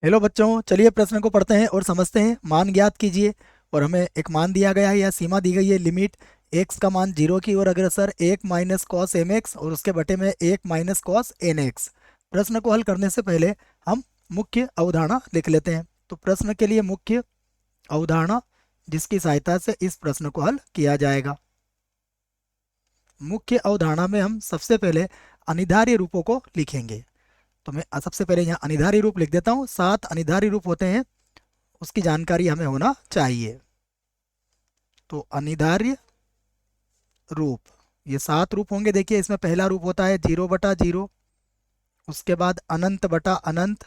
Hello बच्चों, चलिए प्रश्न को पढ़ते हैं और समझते हैं। मान ज्ञात कीजिए। और हमें एक मान दिया गया है या सीमा दी गई है, लिमिट एक्स का मान जीरो की ओर अग्रसर एक माइनस कॉस एम एक्स और उसके बटे में एक माइनस कॉस एन एक्स। प्रश्न को हल करने से पहले हम मुख्य अवधारणा लिख लेते हैं। तो प्रश्न के लिए मुख्य अवधारणा जिसकी सहायता से इस प्रश्न को हल किया जाएगा। मुख्य अवधारणा में हम सबसे पहले अनिवार्य रूपों को लिखेंगे। तो मैं सबसे पहले यहाँ अनिवार्य रूप लिख देता हूँ। 7 अनिवार्य रूप होते हैं, उसकी जानकारी हमें होना चाहिए। तो अनिवार्य रूप, ये 7 रूप होंगे। देखिए, इसमें पहला रूप होता है 0/0, उसके बाद अनंत बटा अनंत,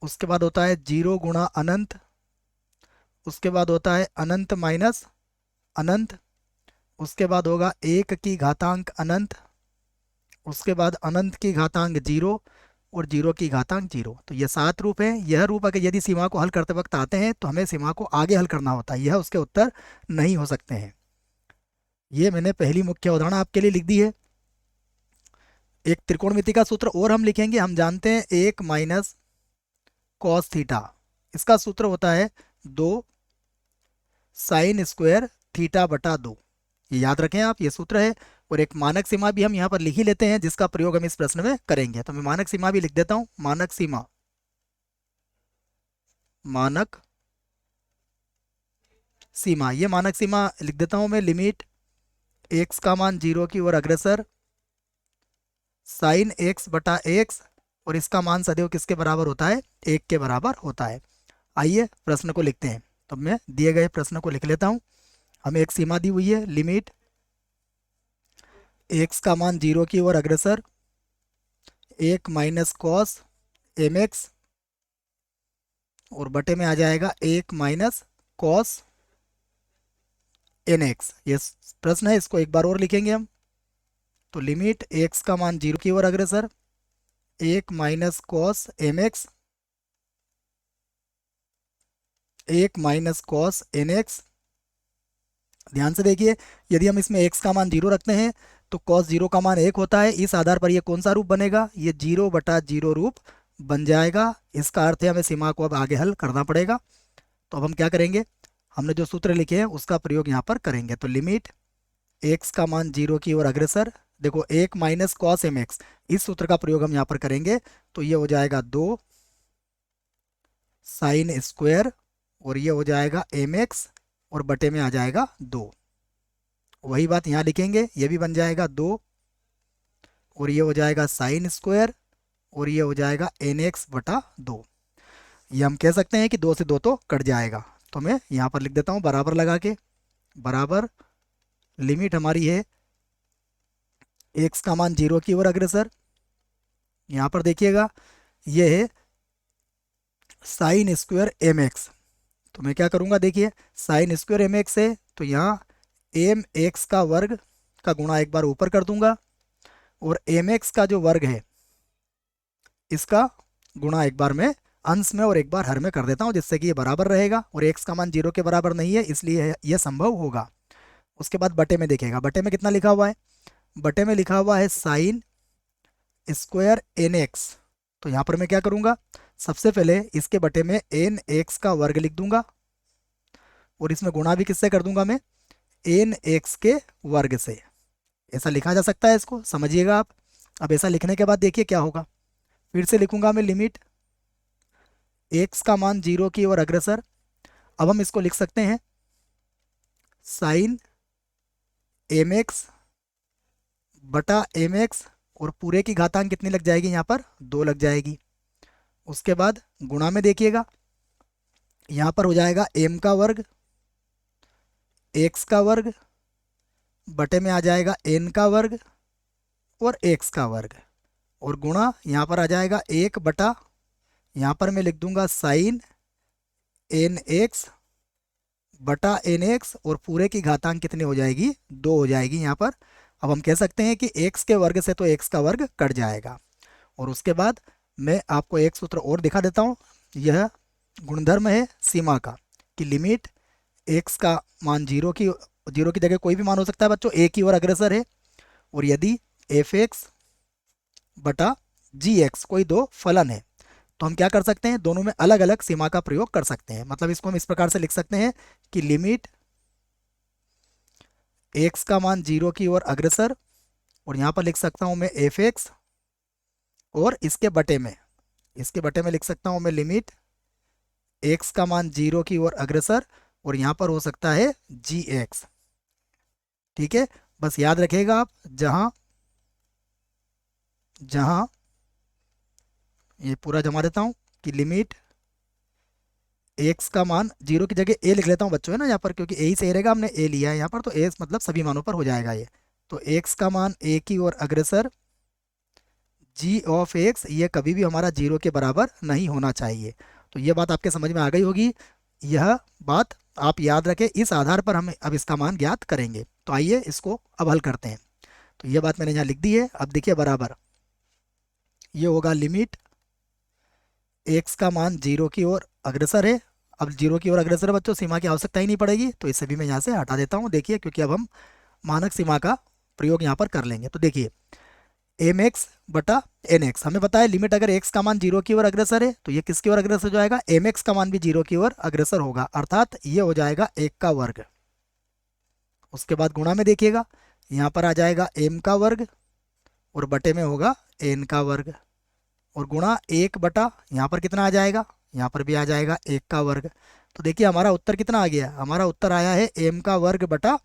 उसके बाद होता है 0 गुणा अनंत, उसके बाद होता है अनंत माइनस अनंत, उसके बाद होगा 1 की घातांक अनंत, उसके बाद अनंत की घातांक 0 और 0 की घातांक 0। तो ये 7 रूप हैं। यह रूप अगर यदि सीमा को हल करते वक्त आते हैं तो हमें सीमा को आगे हल करना होता है, यह उसके उत्तर नहीं हो सकते हैं। ये मैंने पहली मुख्य अवधारणा आपके लिए लिख दी है। एक त्रिकोणमिति का सूत्र और हम लिखेंगे। हम जानते हैं 1 माइनस कॉस थीटा, इसका सूत्र होता है 2 साइन स्क्वायर थीटा बटा 2। ये याद रखें आप, ये सूत्र है। और एक मानक सीमा भी हम यहाँ पर लिख ही लेते हैं, जिसका प्रयोग हम इस प्रश्न में करेंगे। तो मैं मानक सीमा भी लिख देता हूँ। मानक सीमा, मानक सीमा, ये मानक सीमा लिख देता हूँ मैं। लिमिट एक्स का मान 0 की ओर अग्रसर साइन एक्स बटा एक्स, और इसका मान सदैव किसके बराबर होता है? 1 के बराबर होता है। आइए प्रश्न को लिखते हैं। तो मैं दिए गए प्रश्न को लिख लेता हूँ। हमें एक सीमा दी हुई है, लिमिट एक्स का मान 0 की ओर अग्रसर 1 माइनस कॉस एम एक्स, और बटे में आ जाएगा 1 माइनस कॉस एन एक्स। ये प्रश्न है, इसको एक बार और लिखेंगे हम। तो लिमिट एक्स का मान 0 की ओर अग्रसर 1 minus cos M X, 1 minus cos N X. ध्यान से देखिए, यदि हम इसमें एक्स का मान 0 रखते हैं तो कॉस 0 का मान 1 होता है। इस आधार पर ये कौन सा रूप बनेगा? ये 0/0 रूप बन जाएगा। इसका अर्थ है हमें सीमा को अब आगे हल करना पड़ेगा। तो अब हम क्या करेंगे? हमने जो सूत्र लिखे हैं उसका प्रयोग यहाँ पर करेंगे। तो लिमिट एक्स का मान 0 की ओर अग्रसर, देखो 1 माइनस कॉस एम एक्स, इस सूत्र का प्रयोग हम यहाँ पर करेंगे। तो ये हो जाएगा 2 साइन स्क्वायर, और ये हो जाएगा एम एक्स, और बटे में आ जाएगा 2। वही बात यहाँ लिखेंगे, ये भी बन जाएगा 2, और ये हो जाएगा साइन स्क्वायर, और ये हो जाएगा एन एक्स बटा 2। ये हम कह सकते हैं कि 2 से 2 तो कट जाएगा। तो मैं यहाँ पर लिख देता हूँ बराबर लगा के। बराबर लिमिट हमारी है एक्स का मान 0 की ओर अग्रसर, यहाँ पर देखिएगा ये है साइन स्क्वायर एम एक्स। तो मैं क्या करूँगा? देखिए, साइन स्क्वायर एम एक्स है तो यहाँ एम एक्स का वर्ग का गुणा एक बार ऊपर कर दूंगा, और एम एक्स का जो वर्ग है इसका गुणा एक बार मैं अंश में और एक बार हर में कर देता हूँ, जिससे कि ये बराबर रहेगा। और एक्स का मान 0 के बराबर नहीं है, इसलिए यह संभव होगा। उसके बाद बटे में देखिएगा, बटे में कितना लिखा हुआ है? बटे में लिखा हुआ है साइन स्क्वायर एन एक्स। तो यहाँ पर मैं क्या करूँगा? सबसे पहले इसके बटे में एन एक्स का वर्ग लिख दूंगा, और इसमें गुणा भी किससे कर दूंगा मैं? एन एक्स के वर्ग से। ऐसा लिखा जा सकता है, इसको समझिएगा आप। अब ऐसा लिखने के बाद देखिए क्या होगा। फिर से लिखूंगा मैं, लिमिट एक्स का मान 0 की ओर अग्रसर। अब हम इसको लिख सकते हैं साइन एम एक्स बटा एम एक्स, और पूरे की घातांक कितनी लग जाएगी? यहाँ पर 2 लग जाएगी। उसके बाद गुणा में देखिएगा, यहाँ पर हो जाएगा एम का वर्ग एक्स का वर्ग, बटे में आ जाएगा एन का वर्ग और एक्स का वर्ग, और गुणा यहाँ पर आ जाएगा 1 बटा, यहाँ पर मैं लिख दूंगा साइन एन एक्स बटा एन एक्स, और पूरे की घातांक कितनी हो जाएगी? 2 हो जाएगी यहाँ पर। अब हम कह सकते हैं कि एक्स के वर्ग से तो एक्स का वर्ग कट जाएगा। और उसके बाद मैं आपको एक सूत्र और दिखा देता हूँ। यह गुणधर्म है सीमा का, कि लिमिट एक्स का मान 0 की जगह कोई भी मान हो सकता है बच्चों, ए की ओर अग्रसर है, और यदि एफ एक्स बटा जी एक्स कोई दो फलन है, तो हम क्या कर सकते हैं, दोनों में अलग अलग सीमा का प्रयोग कर सकते हैं। मतलब इसको हम इस प्रकार से लिख सकते हैं कि लिमिट एक्स का मान 0 की ओर अग्रसर, और यहाँ पर लिख सकता हूँ मैं एफ एक्स, और इसके बटे में लिख सकता हूँ मैं लिमिट एक्स का मान 0 की ओर अग्रसर, और यहाँ पर हो सकता है जी एक्स। ठीक है, बस याद रखिएगा आप, जहाँ जहाँ ये पूरा जमा देता हूँ कि लिमिट एक्स का मान 0 की जगह ए लिख लेता हूँ बच्चों, है ना यहाँ पर, क्योंकि ए ही सही रहेगा, हमने ए लिया है यहाँ पर, तो ए मतलब सभी मानों पर हो जाएगा ये। तो एक्स का मान ए की ओर अग्रसर, जी ऑफ एक्स ये कभी भी हमारा 0 के बराबर नहीं होना चाहिए। तो ये बात आपके समझ में आ गई होगी। यह बात आप याद रखें, इस आधार पर हम अब इसका मान ज्ञात करेंगे। तो आइए इसको अब हल करते हैं। तो ये बात मैंने यहाँ लिख दी है। अब देखिए बराबर, ये होगा लिमिट एक्स का मान 0 की ओर अग्रसर है। अब 0 की ओर अग्रसर है बच्चों, सीमा की आवश्यकता ही नहीं पड़ेगी, तो इसे भी मैं यहाँ से हटा देता हूँ। देखिए, क्योंकि अब हम मानक सीमा का प्रयोग यहाँ पर कर लेंगे। तो देखिए एम एक्स बटा एन एक्स, हमें पता है लिमिट अगर एक्स का मान 0 की ओर अग्रसर है तो ये किसकी ओर अग्रसर हो जाएगा, एम एक्स का मान भी 0 की ओर अग्रसर होगा, अर्थात ये हो जाएगा 1 का वर्ग। उसके बाद गुणा में देखिएगा, यहाँ पर आ जाएगा एम का वर्ग, और बटे में होगा एन का वर्ग, और गुणा 1 बटा यहाँ पर कितना आ जाएगा, यहाँ पर भी आ जाएगा 1 का वर्ग। तो देखिए हमारा उत्तर कितना आ गया, हमारा उत्तर आया है एम का वर्ग बटा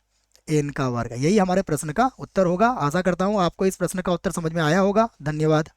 एन का वर्ग। यही हमारे प्रश्न का उत्तर होगा। आशा करता हूँ आपको इस प्रश्न का उत्तर समझ में आया होगा। धन्यवाद।